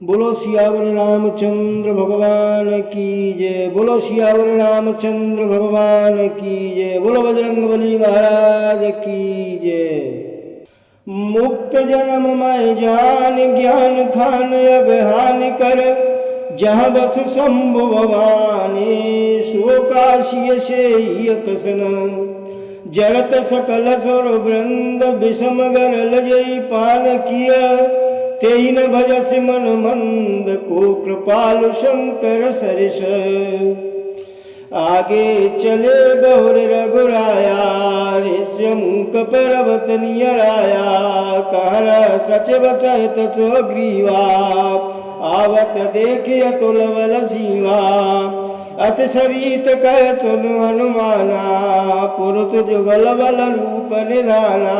बोलो सियावर रामचंद्र भगवान की जय। बोलो सियावर रामचंद्र भगवान की जय। बोलो बजरंगबली महाराज की जय। मुक्त जन्म मैं जान ज्ञान खान अगहान कर, जहाँ बस शंभु भवानी सो काशी से कसन। जड़त सकल सुर वृंद विषम गरल जय पान किया, तेन भजस मन मंद को कृपालु शंकर सरिस। आगे चले बहुर रघुराया ऋष्य मूक पर्वत नियराया। कहर सच बचत चो ग्रीवा, आवत देखे अतुल बल सीवा। अति सरित कह सुन हनुमाना, पुरुष जुगल बल रूप निधाना।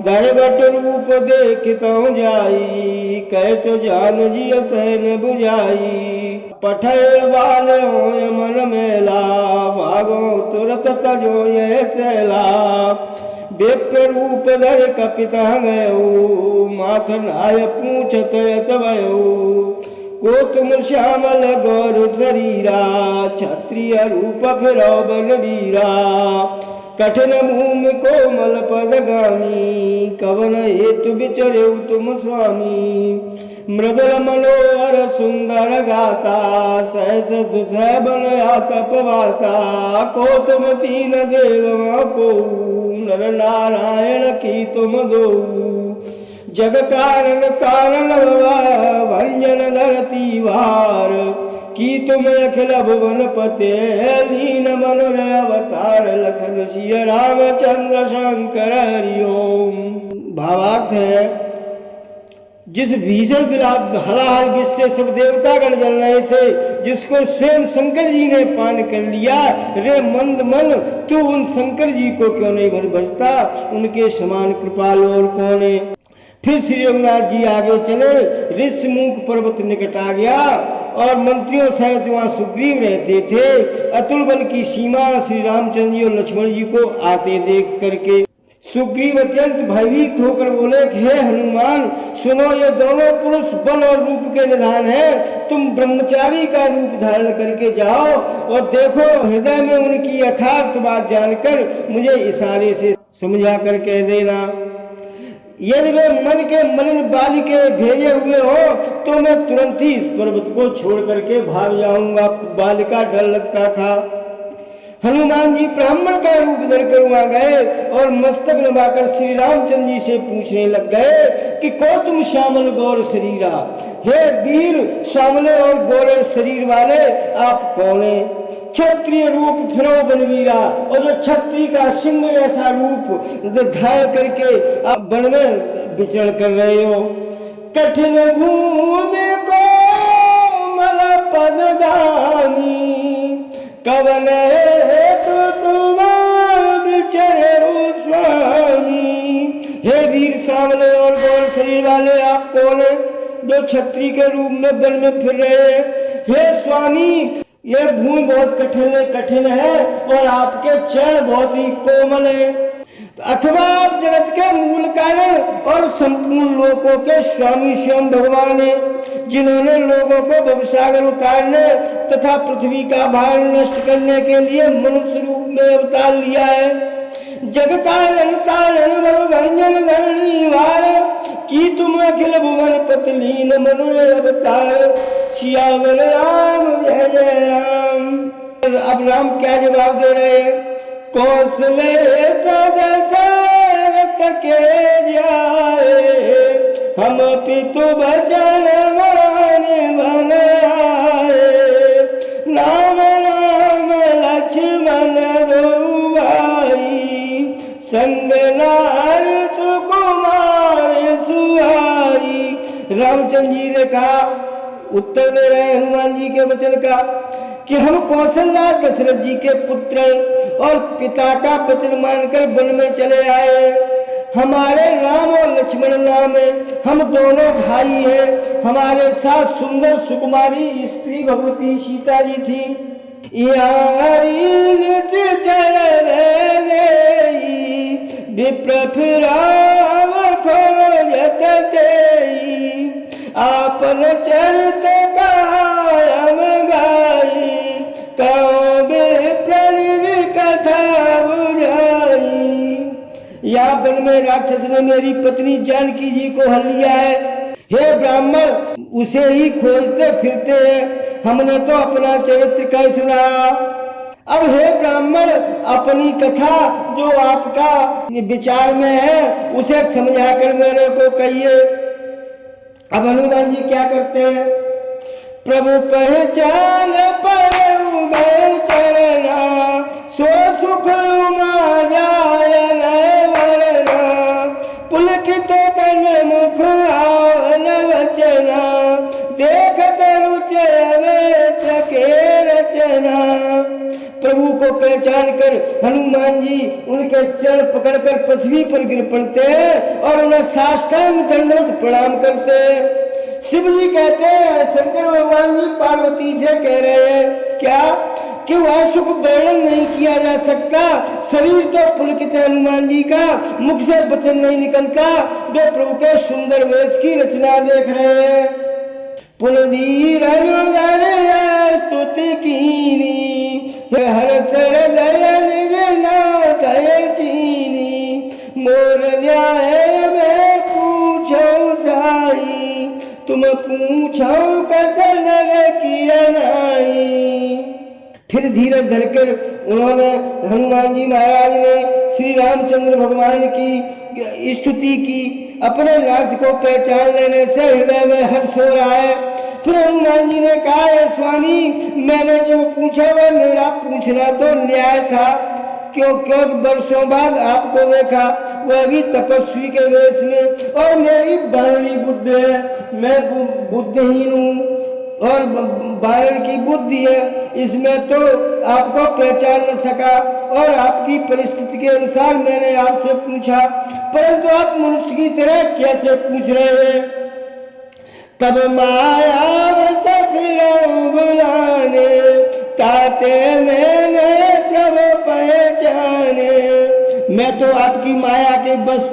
दरबट रूप देखता जाई, कह तो जान जी सैन बुझाई। पठय बाल होय मन मेला, भागो तुरत तजो ये चैला। दिव्य रूप धर कपिता गयो, माथ नाय पूछत भयो। को तुम श्यामल गौर शरीरा, क्षत्रिय रूप फिरो बलवीरा। कठिन भूमि कोमल पद गामी, कवन हेतु विचरे तुम स्वामी। मृदुल मनोहर सुंदर गाता, सहस दुसह बन तपवाता। को तुम तीन देव को, नर नारायण की तुम दो। जग कारण कारण भंजन धरती वार, की तुम अखिल भुवन पते। लीन मनुर अवतार लखन सिय रामचंद्र शंकर हरि ओम। भावार्थ है, जिस भीषण हलाहल विष से सब देवतागण जल रहे थे, जिसको स्वयं शंकर जी ने पान कर लिया, रे मंद मन तू उन शंकर जी को क्यों नहीं भजता। उनके समान कृपालु और कौन है। फिर श्री रघुनाथ जी आगे चले, ऋषमुख पर्वत निकट आ गया और मंत्रियों सहित वहां सुग्रीव रहते थे। अतुल बल की सीमा श्री रामचंद्र जी और लक्ष्मण जी को आते देख करके सुग्रीव अत्यंत भयभीत होकर बोले, हे हनुमान सुनो, ये दोनों पुरुष बल और रूप के निधान हैं। तुम ब्रह्मचारी का रूप धारण करके जाओ और देखो, हृदय में उनकी यथार्थ बात जानकर मुझे इशारे से समझा कर कह देना। यदि वे मन के मलिन बालिके भेजे हुए हो तो मैं तुरंत ही इस पर्वत को छोड़ करके भाग जाऊंगा। बालिका डर लगता था। हनुमान जी ब्राह्मण का रूप धरकर वहां गए और मस्तक नवाकर श्री रामचंद्र जी से पूछने लग गए कि को तुम श्यामल गौर शरीरा, हे वीर श्यामले और गौर शरीर वाले आप कौन है। क्षत्रिय रूप फिरो बलवीरा, और जो क्षत्रिय का सिंह ऐसा रूप धारण करके आप वन में विचरण कर रहे हो। कठिन भूमि को मल पद गामी, कवन हेतु तुम विचरे स्वामी। हे वीर सांवले और गौर शरीर वाले आप कौन है, जो क्षत्रिय के रूप में वन में फिर रहे हैं। हे स्वामी, यह भूमि बहुत कठिन है और आपके चरण बहुत ही कोमल है। अथवा आप जगत के मूल कारण और संपूर्ण लोकों के स्वामी स्वयं भगवान है, जिन्होंने लोगों को भवसागर उतारने तथा पृथ्वी का भार नष्ट करने के लिए मनुष्य रूप में अवतार लिया है। जग कारण कारण भंजन धरणी वार, की तुम अखिल भुवन पतलीन मनुर अवतार। सियावर राम जय जय राम। अब राम क्या जवाब दे रहे हैं। कौशले के जाए, हम पितु भजन माने बन आए। नाम राम लक्ष्मण दो भाई, संग नार सुकुमार सुहाई। रामचंद्र जी ने कहा, उत्तर दे रहे हनुमान जी के वचन का, कि हम कौशलराज दशरथ जी के पुत्र और पिता का वचन मानकर वन में चले आए। हमारे राम और लक्ष्मण नाम है, हम दोनों भाई हैं। हमारे साथ सुंदर सुकुमारी स्त्री भगवती सीता जी थी। यारी निज चरण विप्र फिराव खोजत तेई, आपन चरित कायम गाई, कहो विप्र कथा बुझाई। या वन में राक्षस ने मेरी पत्नी जानकी जी को हर लिया है। हे ब्राह्मण, उसे ही खोजते फिरते हैं, हमने तो अपना चरित्र कह सुना। अब हे ब्राह्मण, अपनी कथा जो आपका विचार में है उसे समझाकर मेरे को कहिए। अब हनुमान जी क्या करते हैं? प्रभु पहचान पर उदय चरना, सो सुख उमा जाय न वरना, पुलकित तन मुख आवन वचना, देखत रुचि चके रचना। प्रभु को पहचान कर हनुमान जी उनके चरण पकड़कर पृथ्वी पर गिर पड़ते हैं और उन्हें साष्टांग दंडवत प्रणाम करते हैं। शिव जी कहते हैं, शंकर भगवान जी पार्वती से कह रहे हैं क्या कि वह सुख वर्णन नहीं किया जा सकता। शरीर तो पुलकित है हनुमान जी का, मुख से वचन नहीं निकलता। वे प्रभु के सुंदर वेश की रचना देख रहे हैं। पुनदीर स्तुति कीनी, हर चर दया निज नाथ चीनी, मोर न्याय में पूछो साई, तुम पूछो कस नग किया नाई। फिर धीरज धरकर उन्होंने हनुमान जी महाराज ने श्री रामचंद्र भगवान की स्तुति की। अपने नाथ को पहचान लेने से हृदय में हर्ष हो रहा है। फिर हनुमान जी ने कहा, स्वामी, मैंने जो पूछा वह मेरा पूछना तो न्याय था। क्यों वर्षों बाद आपको देखा, वह भी तपस्वी के वेश में, और मेरी बानरी बुद्धि है, मैं बुद्धिहीन हूँ और बानर की बुद्धि है, इसमें तो आपको पहचान न सका और आपकी परिस्थिति के अनुसार मैंने आपसे पूछा, परंतु आप मनुष्य की तरह कैसे पूछ रहे हैं? तब मायावत फिर बुलाने, ताते मैंने प्रभु पहचाने। मैं तो आपकी माया के बस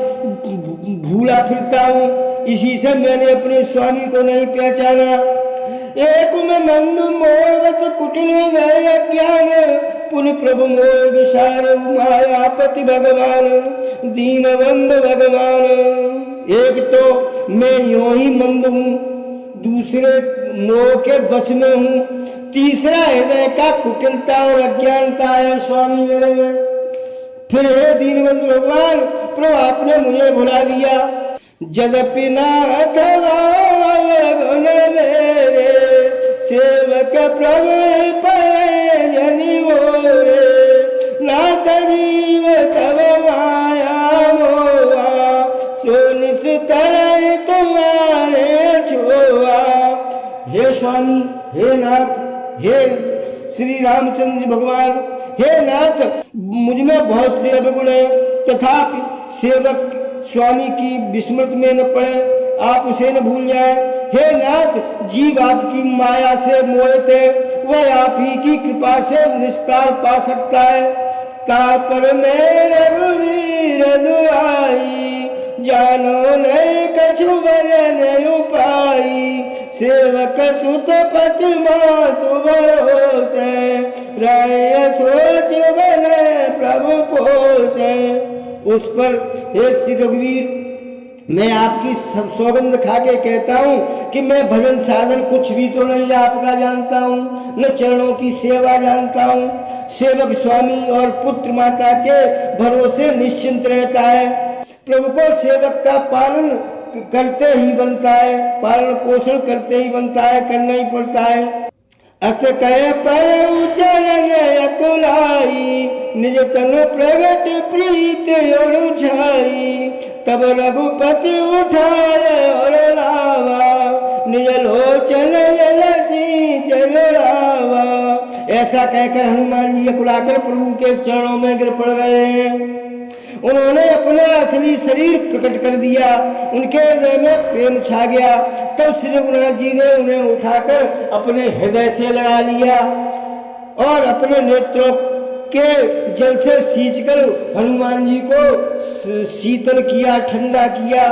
भूला फिरता हूँ, इसी से मैंने अपने स्वामी को नहीं पहचाना। एक में मंद मोहवत कुटिल गए ज्ञान, पुन प्रभु मोह विशाल मायापति भगवान, दीनबंध भगवान। एक तो मैं यूं ही मंद हूँ, दूसरे मोह के बस में हूँ, तीसरा हृदय का कुटिलता और अज्ञानता है स्वामी मेरे में। फिर हे दीनबंध भगवान, प्रभु आपने मुझे भुला दिया। जदपि नाथ गुण मेरे, सेवक प्रभु पर जनि मोरे, नाथ जीव तब माया मोहा, सो निस्तर तुम्हारे छोआ। हे स्वामी, हे नाथ, हे श्री रामचंद्र भगवान, हे नाथ, मुझमें बहुत से अवगुण है, तथापि सेवक स्वामी की विस्मृत में न पड़े, आप उसे न भूल जाए। हे नाथ, जीव आपकी माया से मोहित है, वह आप ही की कृपा से निस्तार पा सकता है। तापर में रघुवीर दुआई, जानो नहीं कछु बरन उपाई, सेवक सुत पति मातु भरोसे, राय सोच बने प्रभु पोसे। उस पर हे श्री रघुवीर, मैं आपकी सौगंध खा के कहता हूँ कि मैं भजन साधन कुछ भी तो नहीं आपका जानता हूँ, न चरणों की सेवा जानता हूँ। सेवक स्वामी और पुत्र माता के भरोसे निश्चिंत रहता है। प्रभु को सेवक का पालन करते ही बनता है, पालन पोषण करते ही बनता है, करना ही पड़ता है। अस कहे पर चरण अकुलाई, निज तनु प्रगट प्रीत और छाई, तब रघुपति उठाए और लावा, निज लोचन जलसी चलरावा। ऐसा कहकर हनुमान जी अकुलाकर प्रभु के चरणों में गिर पड़ रहे हैं। उन्होंने अपना असली शरीर प्रकट कर दिया, उनके हृदय में प्रेम छा गया। तब श्री रघुनाथ जी ने उन्हें उठाकर अपने हृदय से लगा लिया और अपने नेत्रों के जल से सींचकर हनुमान जी को शीतल किया, ठंडा किया।